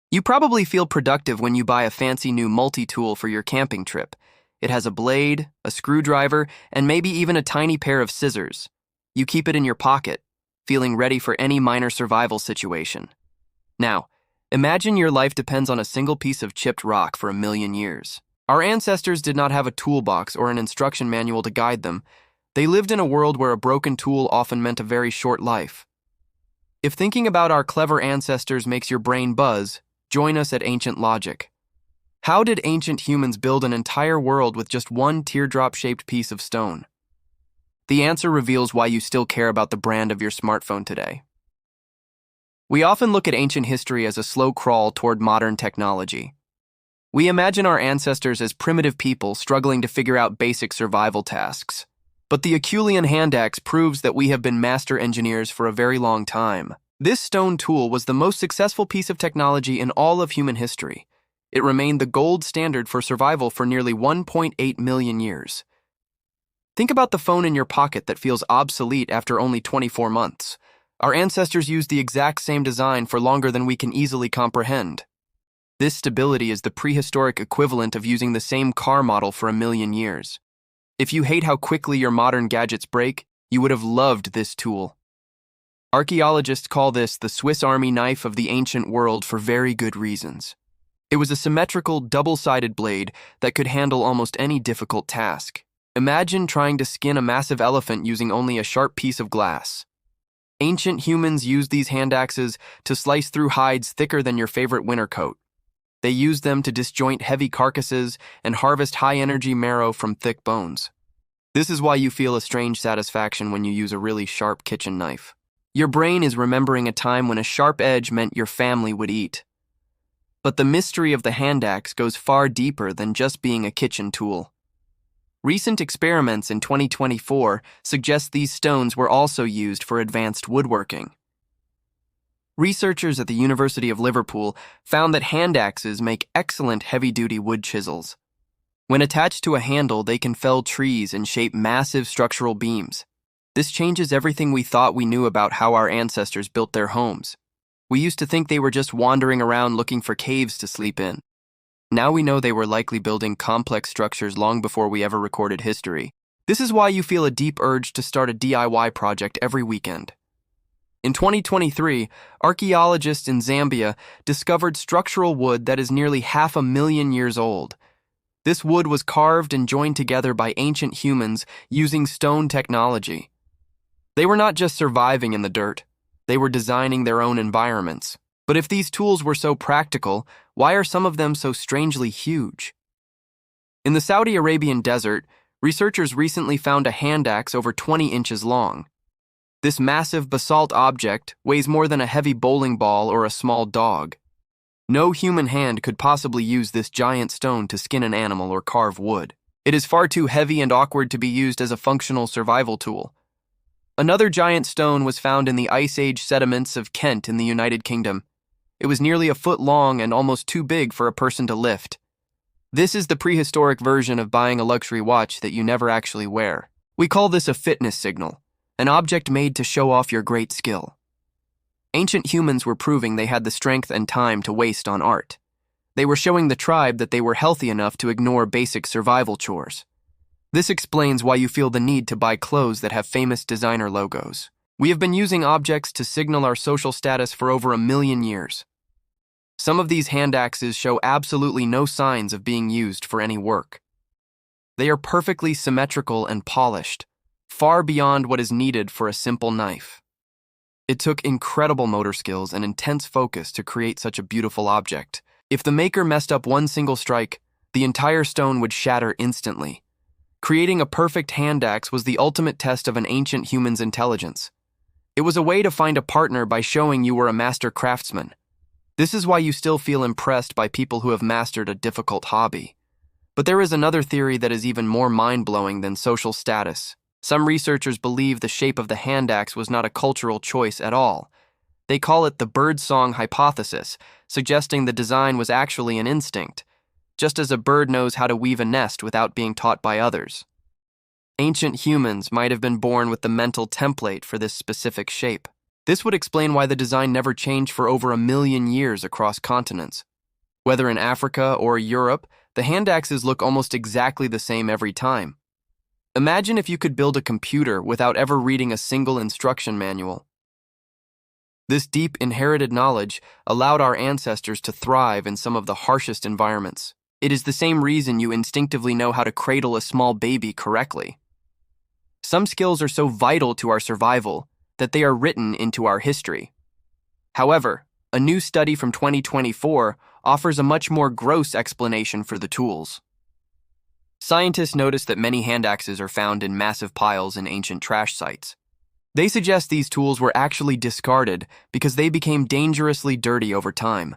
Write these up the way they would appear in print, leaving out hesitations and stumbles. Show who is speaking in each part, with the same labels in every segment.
Speaker 1: You probably feel productive when you buy a fancy new multi-tool for your camping trip. It has a blade, a screwdriver, and maybe even a tiny pair of scissors. You keep it in your pocket, feeling ready for any minor survival situation. Now, imagine your life depends on a single piece of chipped rock for 1,000,000 years. Our ancestors did not have a toolbox or an instruction manual to guide them. They lived in a world where a broken tool often meant a very short life. If thinking about our clever ancestors makes your brain buzz, join us at Ancient Logic. How did ancient humans build an entire world with just one teardrop-shaped piece of stone? The answer reveals why you still care about the brand of your smartphone today. We often look at ancient history as a slow crawl toward modern technology. We imagine our ancestors as primitive people struggling to figure out basic survival tasks. But the Acheulean Handaxe proves that we have been master engineers for a very long time. This stone tool was the most successful piece of technology in all of human history. It remained the gold standard for survival for nearly 1.8 million years. Think about the phone in your pocket that feels obsolete after only 24 months. Our ancestors used the exact same design for longer than we can easily comprehend. This stability is the prehistoric equivalent of using the same car model for 1,000,000 years. If you hate how quickly your modern gadgets break, you would have loved this tool. Archaeologists call this the Swiss Army knife of the ancient world for very good reasons. It was a symmetrical, double-sided blade that could handle almost any difficult task. Imagine trying to skin a massive elephant using only a sharp piece of glass. Ancient humans used these hand axes to slice through hides thicker than your favorite winter coat. They used them to disjoint heavy carcasses and harvest high-energy marrow from thick bones. This is why you feel a strange satisfaction when you use a really sharp kitchen knife. Your brain is remembering a time when a sharp edge meant your family would eat. But the mystery of the handaxe goes far deeper than just being a kitchen tool. Recent experiments in 2024 suggest these stones were also used for advanced woodworking. Researchers at the University of Liverpool found that handaxes make excellent heavy-duty wood chisels. When attached to a handle, they can fell trees and shape massive structural beams. This changes everything we thought we knew about how our ancestors built their homes. We used to think they were just wandering around looking for caves to sleep in. Now we know they were likely building complex structures long before we ever recorded history. This is why you feel a deep urge to start a DIY project every weekend. In 2023, archaeologists in Zambia discovered structural wood that is nearly 500,000 years old. This wood was carved and joined together by ancient humans using stone technology. They were not just surviving in the dirt, they were designing their own environments. But if these tools were so practical, why are some of them so strangely huge? In the Saudi Arabian desert, researchers recently found a handaxe over 20 inches long. This massive basalt object weighs more than a heavy bowling ball or a small dog. No human hand could possibly use this giant stone to skin an animal or carve wood. It is far too heavy and awkward to be used as a functional survival tool. Another giant stone was found in the Ice Age sediments of Kent in the United Kingdom. It was nearly a foot long and almost too big for a person to lift. This is the prehistoric version of buying a luxury watch that you never actually wear. We call this a fitness signal, an object made to show off your great skill. Ancient humans were proving they had the strength and time to waste on art. They were showing the tribe that they were healthy enough to ignore basic survival chores. This explains why you feel the need to buy clothes that have famous designer logos. We have been using objects to signal our social status for over 1,000,000 years. Some of these handaxes show absolutely no signs of being used for any work. They are perfectly symmetrical and polished, far beyond what is needed for a simple knife. It took incredible motor skills and intense focus to create such a beautiful object. If the maker messed up one single strike, the entire stone would shatter instantly. Creating a perfect handaxe was the ultimate test of an ancient human's intelligence. It was a way to find a partner by showing you were a master craftsman. This is why you still feel impressed by people who have mastered a difficult hobby. But there is another theory that is even more mind-blowing than social status. Some researchers believe the shape of the handaxe was not a cultural choice at all. They call it the birdsong hypothesis, suggesting the design was actually an instinct, just as a bird knows how to weave a nest without being taught by others. Ancient humans might have been born with the mental template for this specific shape. This would explain why the design never changed for over 1,000,000 years across continents. Whether in Africa or Europe, the handaxes look almost exactly the same every time. Imagine if you could build a computer without ever reading a single instruction manual. This deep inherited knowledge allowed our ancestors to thrive in some of the harshest environments. It is the same reason you instinctively know how to cradle a small baby correctly. Some skills are so vital to our survival that they are written into our history. However, a new study from 2024 offers a much more gross explanation for the tools. Scientists noticed that many handaxes are found in massive piles in ancient trash sites. They suggest these tools were actually discarded because they became dangerously dirty over time.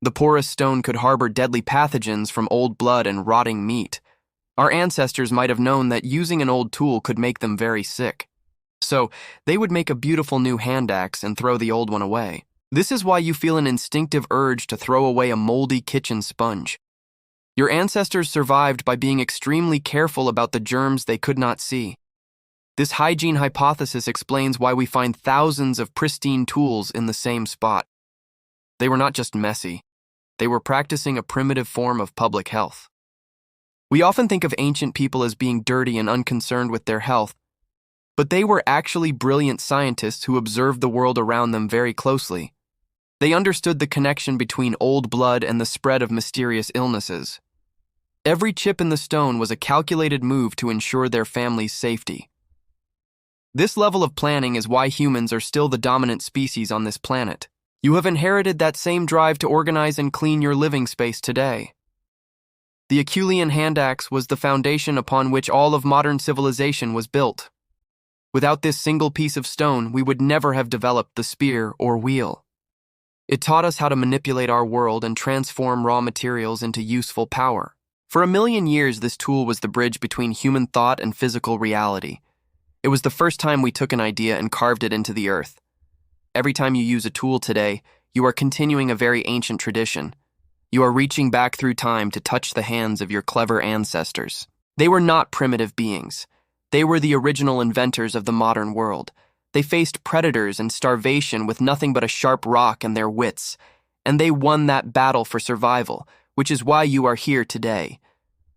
Speaker 1: The porous stone could harbor deadly pathogens from old blood and rotting meat. Our ancestors might have known that using an old tool could make them very sick. So, they would make a beautiful new handaxe and throw the old one away. This is why you feel an instinctive urge to throw away a moldy kitchen sponge. Your ancestors survived by being extremely careful about the germs they could not see. This hygiene hypothesis explains why we find thousands of pristine tools in the same spot. They were not just messy. They were practicing a primitive form of public health. We often think of ancient people as being dirty and unconcerned with their health, but they were actually brilliant scientists who observed the world around them very closely. They understood the connection between old blood and the spread of mysterious illnesses. Every chip in the stone was a calculated move to ensure their family's safety. This level of planning is why humans are still the dominant species on this planet. You have inherited that same drive to organize and clean your living space today. The Acheulean handaxe was the foundation upon which all of modern civilization was built. Without this single piece of stone, we would never have developed the spear or wheel. It taught us how to manipulate our world and transform raw materials into useful power. For 1,000,000 years, this tool was the bridge between human thought and physical reality. It was the first time we took an idea and carved it into the earth. Every time you use a tool today, you are continuing a very ancient tradition. You are reaching back through time to touch the hands of your clever ancestors. They were not primitive beings. They were the original inventors of the modern world. They faced predators and starvation with nothing but a sharp rock and their wits, and they won that battle for survival, which is why you are here today.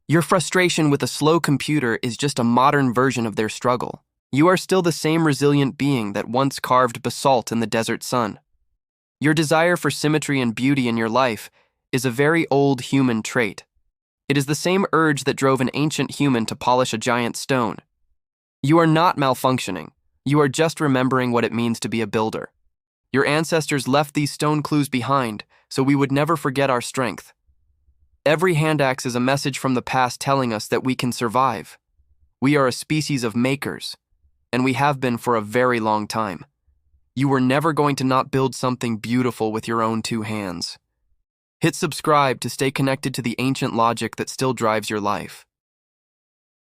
Speaker 1: Your frustration with a slow computer is just a modern version of their struggle. You are still the same resilient being that once carved basalt in the desert sun. Your desire for symmetry and beauty in your life is a very old human trait. It is the same urge that drove an ancient human to polish a giant stone. You are not malfunctioning. You are just remembering what it means to be a builder. Your ancestors left these stone clues behind, so we would never forget our strength. Every handaxe is a message from the past telling us that we can survive. We are a species of makers, and we have been for a very long time. You were never going to not build something beautiful with your own two hands. Hit subscribe to stay connected to the ancient logic that still drives your life.